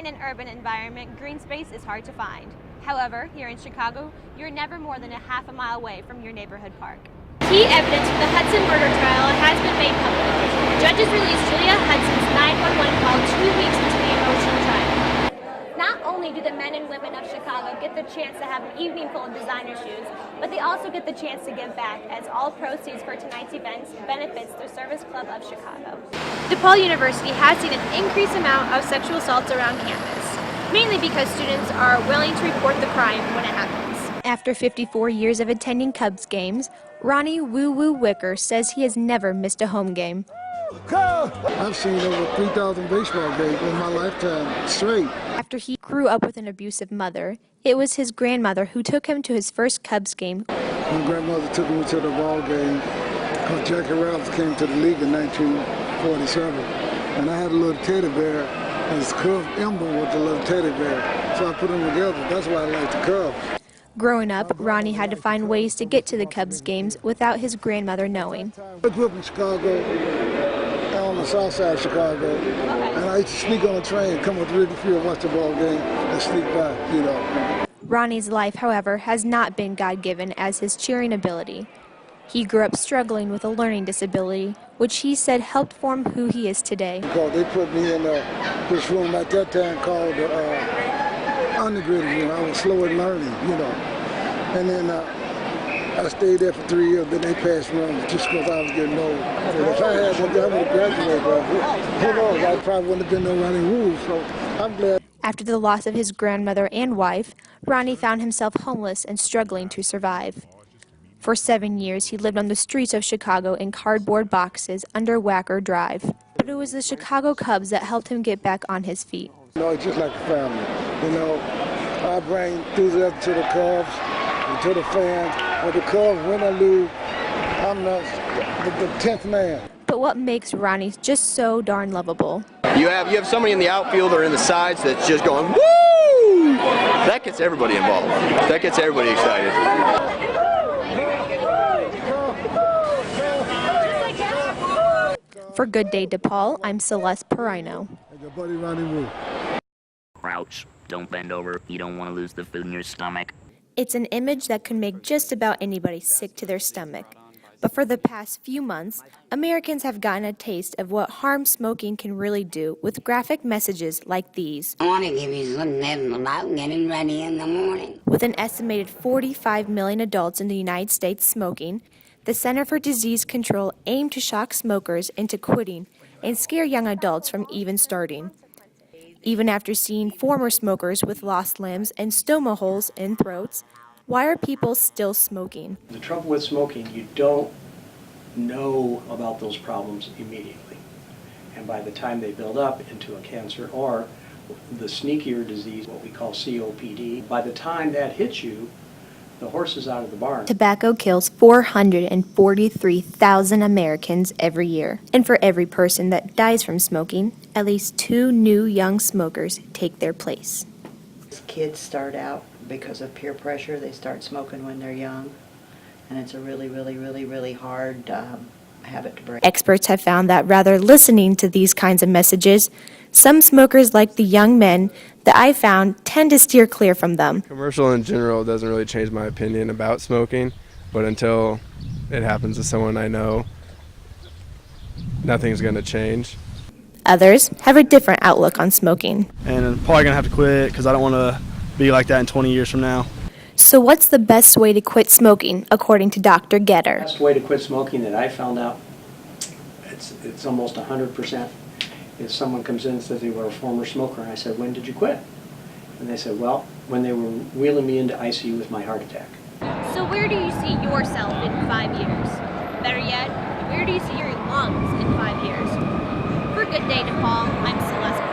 In an urban environment, green space is hard to find. However, here in Chicago, you're never more than a half a mile away from your neighborhood park. Key evidence for the Hudson murder trial has been made public. Judges released Julia Hudson's 911 call 2 weeks into the emotional trial. Not only do the men and women of Chicago get the chance to have an evening full of designer shoes, but they also get the chance to give back, as all proceeds for tonight's events benefits the Service Club of Chicago. DePaul University has seen an increased amount of sexual assaults around campus, mainly because students are willing to report the crime when it happens. After 54 years of attending Cubs games, Ronnie Woo Woo Wicker says he has never missed a home game. I've seen over 3,000 baseball games in my lifetime straight. After he grew up with an abusive mother, it was his grandmother who took him to his first Cubs game. My grandmother took me to the ball game because Jackie Ralph came to the league in 1947. And I had a little teddy bear, and his Cub emblem was a little teddy bear. So I put them together. That's why I like the Cubs. Growing up, Ronnie had to find ways to get to the Cubs games without his grandmother knowing. I grew up in Chicago, on the south side of Chicago, and I used to sneak on a train, come up to Ridley Field, watch the ball game, and sneak by, you know. Ronnie's life, however, has not been God-given as his cheering ability. He grew up struggling with a learning disability, which he said helped form who he is today. Because they put me in this room at that time called the undergraduate room. I was slow in learning, you know. And then I stayed there for 3 years, then they passed me on just because I was getting old. And if I had one, I would have graduated, but who knows, I probably wouldn't have been no running rules, so I'm glad. After the loss of his grandmother and wife, Ronnie found himself homeless and struggling to survive. For 7 years, he lived on the streets of Chicago in cardboard boxes under Wacker Drive. But it was the Chicago Cubs that helped him get back on his feet. You know, it's just like a family. You know, I bring enthusiasm to the Cubs and to the fans. When the Cubs win or lose, I'm the 10th man. But what makes Ronnie just so darn lovable? You have somebody in the outfield or in the sides that's just going, woo! That gets everybody involved. That gets everybody excited. For Good Day DePaul, I'm Celeste Perino. Your buddy Ronnie Woo. Crouch, don't bend over, you don't want to lose the food in your stomach. It's an image that could make just about anybody sick to their stomach. But for the past few months, Americans have gotten a taste of what harm smoking can really do with graphic messages like these. I want to give you something about getting ready in the morning. With an estimated 45 million adults in the United States smoking, the Center for Disease Control aimed to shock smokers into quitting and scare young adults from even starting. Even after seeing former smokers with lost limbs and stoma holes in throats, why are people still smoking? The trouble with smoking, you don't know about those problems immediately. And by the time they build up into a cancer or the sneakier disease, what we call COPD, by the time that hits you, the horse is out of the barn. Tobacco kills 443,000 Americans every year. And for every person that dies from smoking, at least 2 new young smokers take their place. Kids start out because of peer pressure. They start smoking when they're young. And it's a really hard habit to break. Experts have found that rather listening to these kinds of messages, some smokers, like the young men that I found, tend to steer clear from them. Commercial in general doesn't really change my opinion about smoking, but until it happens to someone I know, nothing's going to change. Others have a different outlook on smoking. And I'm probably going to have to quit because I don't want to be like that in 20 years from now. So what's the best way to quit smoking, according to Dr. Getter? The best way to quit smoking that I found out, it's almost 100%, is someone comes in and says they were a former smoker, and I said, when did you quit? And they said, well, when they were wheeling me into ICU with my heart attack. So where do you see yourself in 5 years? Better yet, where do you see your lungs in 5 years? For Good Day DePaul, I'm Celeste.